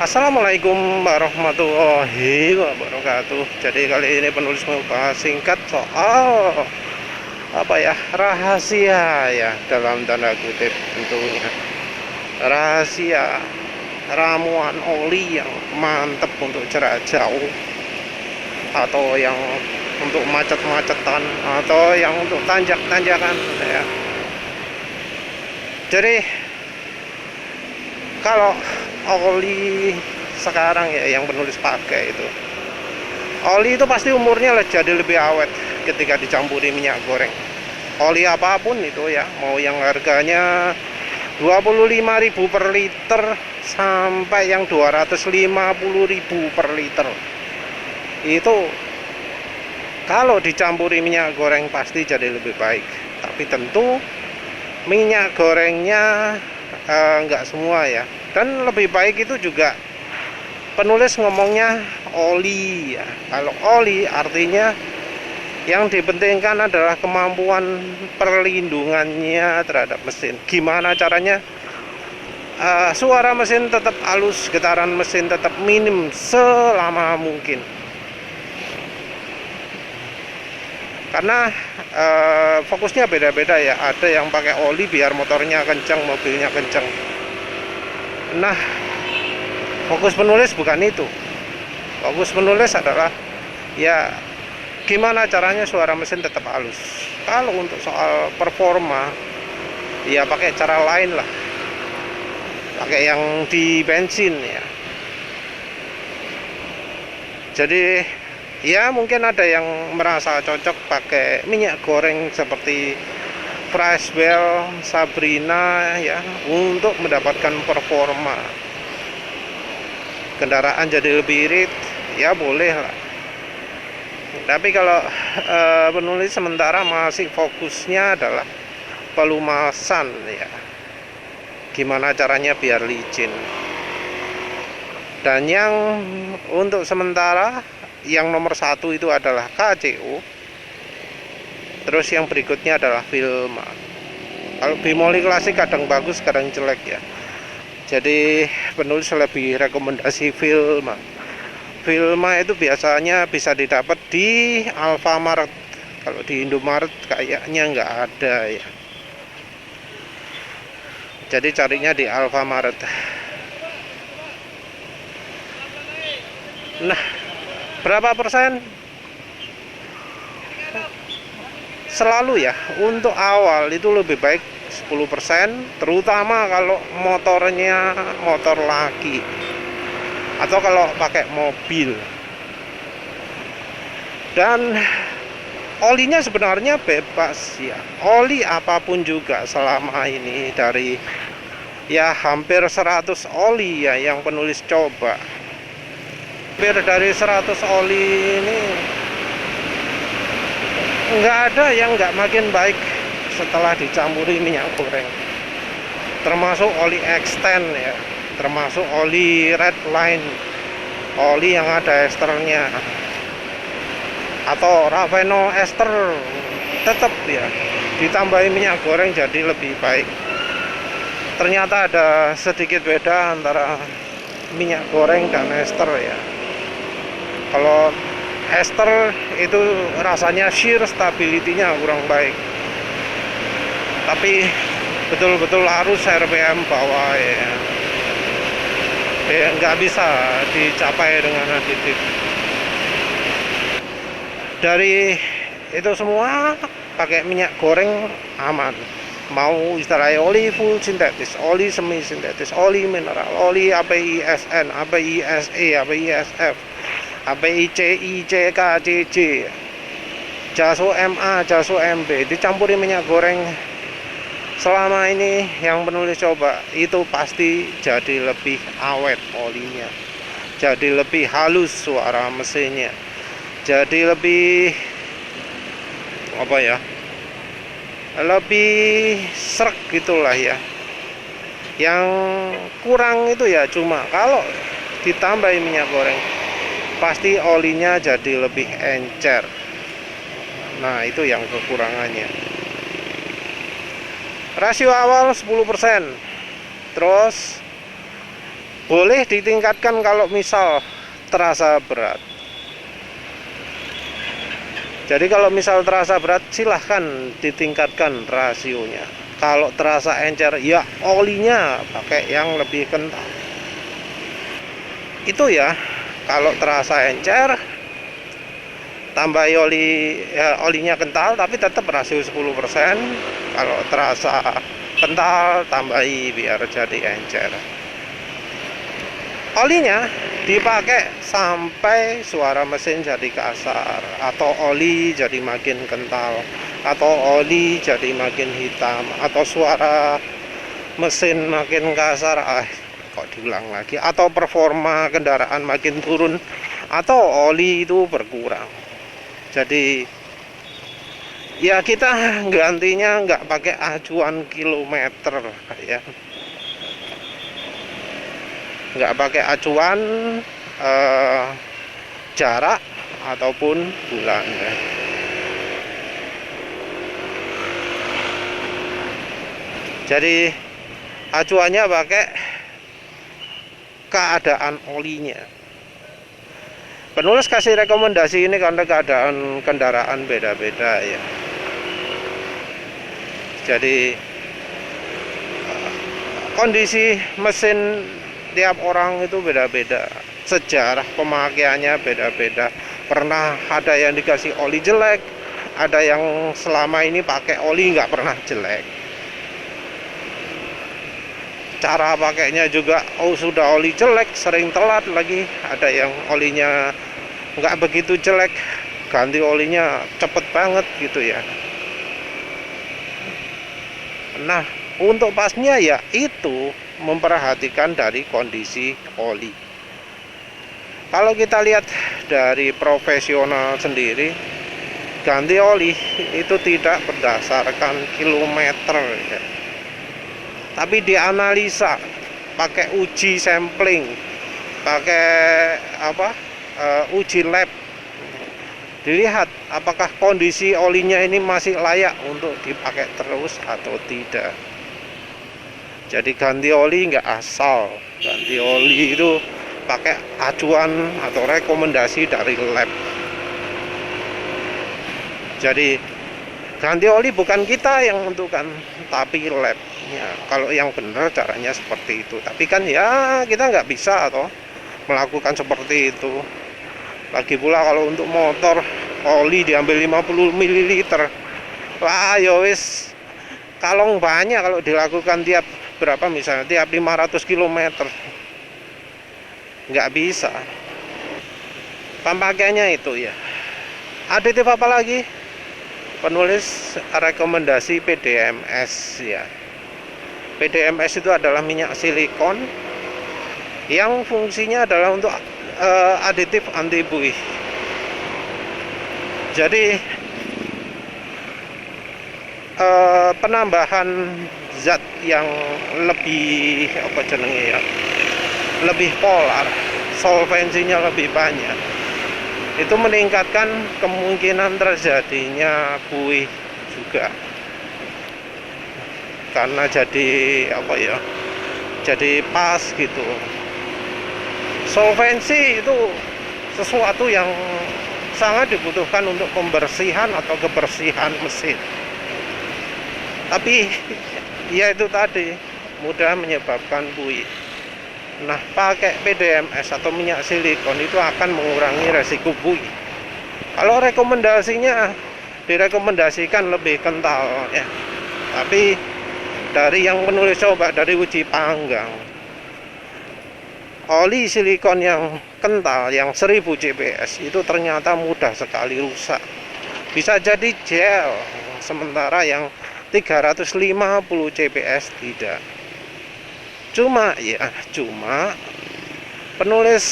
Assalamualaikum warahmatullahi wabarakatuh. Jadi kali ini penulis mau bahas singkat soal rahasia ya, dalam tanda kutip tentunya, rahasia ramuan oli yang mantep untuk jarak jauh, atau yang untuk macet-macetan, atau yang untuk tanjak-tanjakan ya. Jadi kalau oli sekarang ya yang penulis pakai itu, oli itu pasti umurnya jadi lebih awet ketika dicampuri minyak goreng. Oli apapun itu ya, mau yang harganya 25.000 per liter sampai yang 250.000 per liter, itu kalau dicampuri minyak goreng pasti jadi lebih baik. Tapi tentu minyak gorengnya enggak semua ya, dan lebih baik itu juga penulis ngomongnya oli ya. Kalau oli artinya yang dipentingkan adalah kemampuan perlindungannya terhadap mesin. Gimana caranya suara mesin tetap halus, getaran mesin tetap minim selama mungkin. Karena fokusnya beda-beda ya. Ada yang pakai oli biar motornya kencang, mobilnya kencang. Nah, fokus penulis bukan itu. Fokus penulis adalah ya gimana caranya suara mesin tetap halus. Kalau untuk soal performa ya pakai cara lain lah, pakai yang di bensin ya. Jadi ya mungkin ada yang merasa cocok pakai minyak goreng seperti Fresh Bell, Sabrina ya, untuk mendapatkan performa kendaraan jadi lebih irit ya, boleh lah. Tapi kalau penulis sementara masih fokusnya adalah pelumasan ya, gimana caranya biar licin. Dan yang untuk sementara yang nomor satu itu adalah KCU. Terus yang berikutnya adalah Vilma. Kalau bimoli klasik kadang bagus, kadang jelek ya. Jadi penulis lebih rekomendasi Vilma. Vilma itu biasanya bisa didapat di Alfamart. Kalau di Indomaret kayaknya nggak ada ya. Jadi carinya di Alfamart. Nah, berapa persen? Selalu ya, untuk awal itu lebih baik 10%, terutama kalau motornya motor laki atau kalau pakai mobil. Dan olinya sebenarnya bebas ya, oli apapun juga selama ini, dari ya hampir 100 oli ya yang penulis coba. Hampir dari 100 oli ini nggak ada yang nggak makin baik setelah dicampuri minyak goreng, termasuk oli Extend ya, termasuk oli Redline, oli yang ada esternya, atau Raveno ester, tetap ya ditambahi minyak goreng jadi lebih baik. Ternyata ada sedikit beda antara minyak goreng dan ester ya. Kalau ester itu rasanya shear stability-nya kurang baik, tapi betul-betul harus RPM bawah ya, nggak bisa dicapai dengan aditif. Dari itu semua pakai minyak goreng aman. Mau istilahnya oli full sintetis, oli semi sintetis, oli mineral, oli API SN, API SE, API SF, API CI, CK, CC, Jaso MA, Jaso MB, dicampuri minyak goreng selama ini yang penulis coba, itu pasti jadi lebih awet olinya, jadi lebih halus suara mesinnya, jadi lebih lebih srek gitulah ya. Yang kurang itu ya cuma kalau ditambahin minyak goreng pasti olinya jadi lebih encer. Nah, itu yang kekurangannya. Rasio awal 10%. Terus Boleh ditingkatkan kalau misal terasa berat. Jadi kalau misal terasa berat silahkan ditingkatkan rasionya. Kalau terasa encer ya olinya pakai yang lebih kental. Itu ya, kalau terasa encer tambah oli ya, olinya kental tapi tetap rasio 10%. Kalau terasa kental tambahi biar jadi encer. Olinya dipakai sampai suara mesin jadi kasar, atau oli jadi makin kental, atau oli jadi makin hitam, atau suara mesin makin kasar. Kok diulang lagi? Atau performa kendaraan makin turun, atau oli itu berkurang. Jadi ya kita gantinya nggak pakai acuan kilometer ya, nggak pakai acuan jarak ataupun bulan ya. Jadi acuannya pakai keadaan olinya. Penulis kasih rekomendasi ini karena keadaan kendaraan beda-beda ya. Jadi kondisi mesin tiap orang itu beda-beda, sejarah pemakaiannya beda-beda. Pernah ada yang dikasih oli jelek, ada yang selama ini pakai oli nggak pernah jelek. Cara pakainya juga sudah oli jelek, sering telat lagi. Ada yang olinya nggak begitu jelek, ganti olinya cepet banget gitu ya. Nah, untuk pasnya ya itu memperhatikan dari kondisi oli. Kalau kita lihat dari profesional sendiri, ganti oli itu tidak berdasarkan kilometer ya, tapi dianalisa pakai uji sampling, pakai uji lab. Dilihat apakah kondisi olinya ini masih layak untuk dipakai terus atau tidak. Jadi ganti oli nggak asal, ganti oli itu pakai acuan atau rekomendasi dari lab. Jadi ganti oli bukan kita yang menentukan, tapi labnya. Kalau yang benar caranya seperti itu. Tapi kan ya kita nggak bisa atau melakukan seperti itu. Lagi pula kalau untuk motor oli diambil 50 ml. Wah, ya wis kalong banyak kalau dilakukan tiap berapa, misalnya tiap 500 km. Nggak bisa. Pemakaiannya itu ya. Aditif apa lagi? Penulis rekomendasi PDMS ya. PDMS itu adalah minyak silikon yang fungsinya adalah untuk aditif anti buih. Jadi penambahan zat yang lebih lebih polar, solvensinya lebih banyak, itu meningkatkan kemungkinan terjadinya buih juga. Karena jadi jadi pas gitu. Solvensi itu sesuatu yang sangat dibutuhkan untuk pembersihan atau kebersihan mesin. Tapi ya itu tadi mudah menyebabkan buih. Nah, pakai PDMS atau minyak silikon itu akan mengurangi resiko buih. Kalau rekomendasinya direkomendasikan lebih kental ya. Tapi dari yang penulis coba dari uji panggang, oli silikon yang kental yang 1000 CPS itu ternyata mudah sekali rusak. Bisa jadi gel, sementara yang 350 CPS tidak. Cuma penulis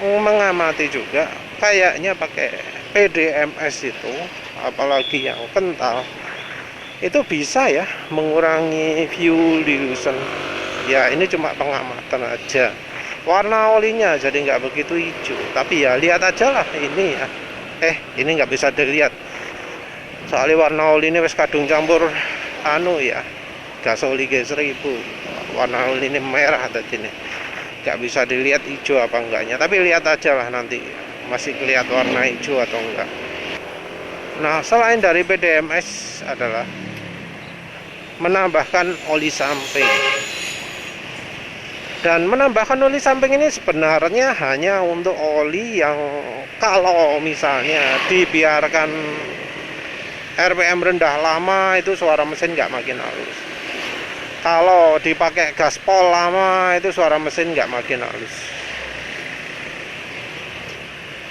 mengamati juga kayaknya pakai PDMS itu, apalagi yang kental, itu bisa ya mengurangi fuel dilution. Ya ini cuma pengamatan aja. Warna olinya jadi nggak begitu hijau, tapi ya lihat aja lah ini ya. Ini nggak bisa dilihat soalnya warna oli ini wes kadung campur gas oli G1000. Warna oli ini merah tadi nih, nggak bisa dilihat hijau apa enggaknya, tapi lihat aja lah nanti masih kelihatan warna hijau atau enggak. Nah, selain dari PDMS adalah menambahkan oli samping. Dan menambahkan oli samping ini sebenarnya hanya untuk oli yang kalau misalnya dibiarkan RPM rendah lama itu suara mesin nggak makin halus. Kalau dipakai gaspol lama itu suara mesin nggak makin halus.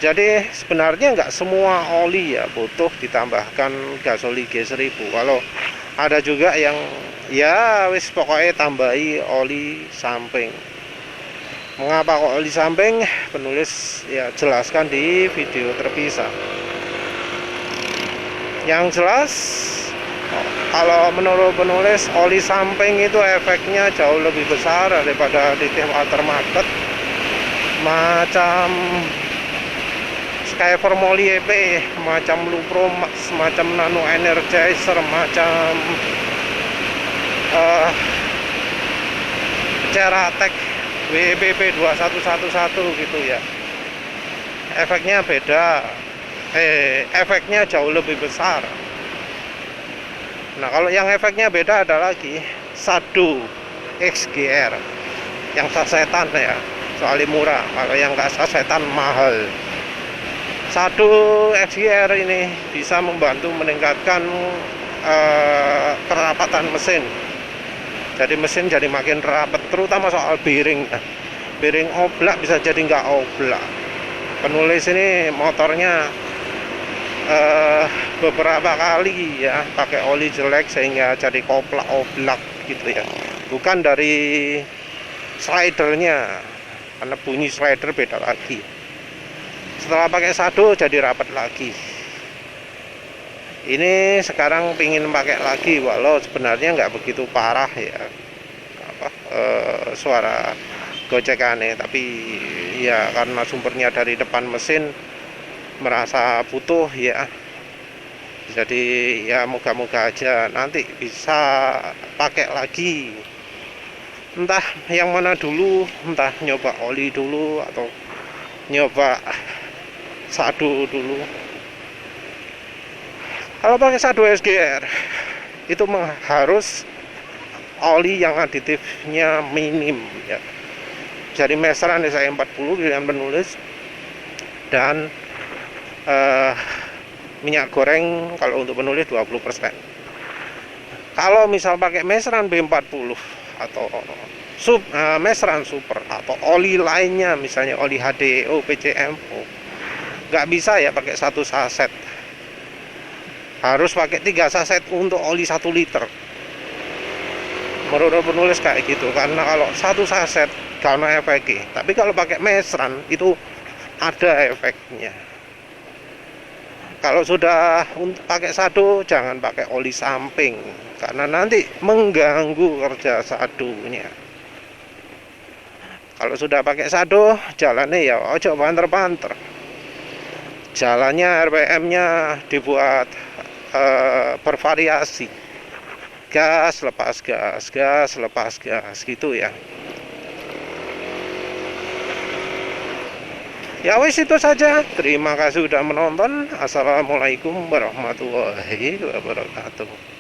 Jadi sebenarnya nggak semua oli ya butuh ditambahkan gas oli G1000. Kalau ada juga yang ya wis pokoknya tambahi oli samping. Mengapa kok oli samping? Penulis ya jelaskan di video terpisah. Yang jelas kalau menurut penulis oli samping itu efeknya jauh lebih besar daripada additif aftermarket macam Skyfer Moly EP, macam Lupro, semacam Nano Energizer, macam Ceratec WPP 2111 gitu ya. Efeknya beda, efeknya jauh lebih besar. Nah, kalau yang efeknya beda ada lagi Sado XGR yang sasetan ya, soalnya murah. Kalau yang nggak sasetan mahal. Sado XGR ini bisa membantu meningkatkan kerapatan mesin. Jadi mesin jadi makin rapat, terutama soal bearing. Bearing oblak bisa jadi nggak oblak. Penulis ini motornya beberapa kali ya pakai oli jelek sehingga jadi koplak oblak gitu ya. Bukan dari slidernya, karena bunyi slider beda lagi. Setelah pakai Sado jadi rapat lagi. Ini sekarang pingin pakai lagi, walau sebenarnya nggak begitu parah ya suara gocekannya, tapi ya karena sumbernya dari depan mesin merasa butuh ya, jadi ya moga-moga aja nanti bisa pakai lagi, entah yang mana dulu, entah nyoba oli dulu atau nyoba Sado dulu. Kalau pakai Sado XGR itu harus oli yang aditifnya minim ya. Jadi meseran saya 40 pilihan penulis, dan minyak goreng kalau untuk penulis 20%. Kalau misal pakai meseran B40 atau meseran super atau oli lainnya, misalnya oli HDO, PCMO, nggak bisa ya pakai satu saset, harus pakai 3 saset untuk oli 1 liter. Menurut penulis kayak gitu, karena kalau satu saset karena efeknya, tapi kalau pakai meseran itu ada efeknya. Kalau sudah pakai Sado jangan pakai oli samping, karena nanti mengganggu kerja Sadonya. Kalau sudah pakai Sado jalannya ya ojo banter-banter. Jalannya RPM-nya dibuat bervariasi, gas lepas gas, gas lepas gas gitu ya. Ya wis, itu saja. Terima kasih sudah menonton. Assalamualaikum warahmatullahi wabarakatuh.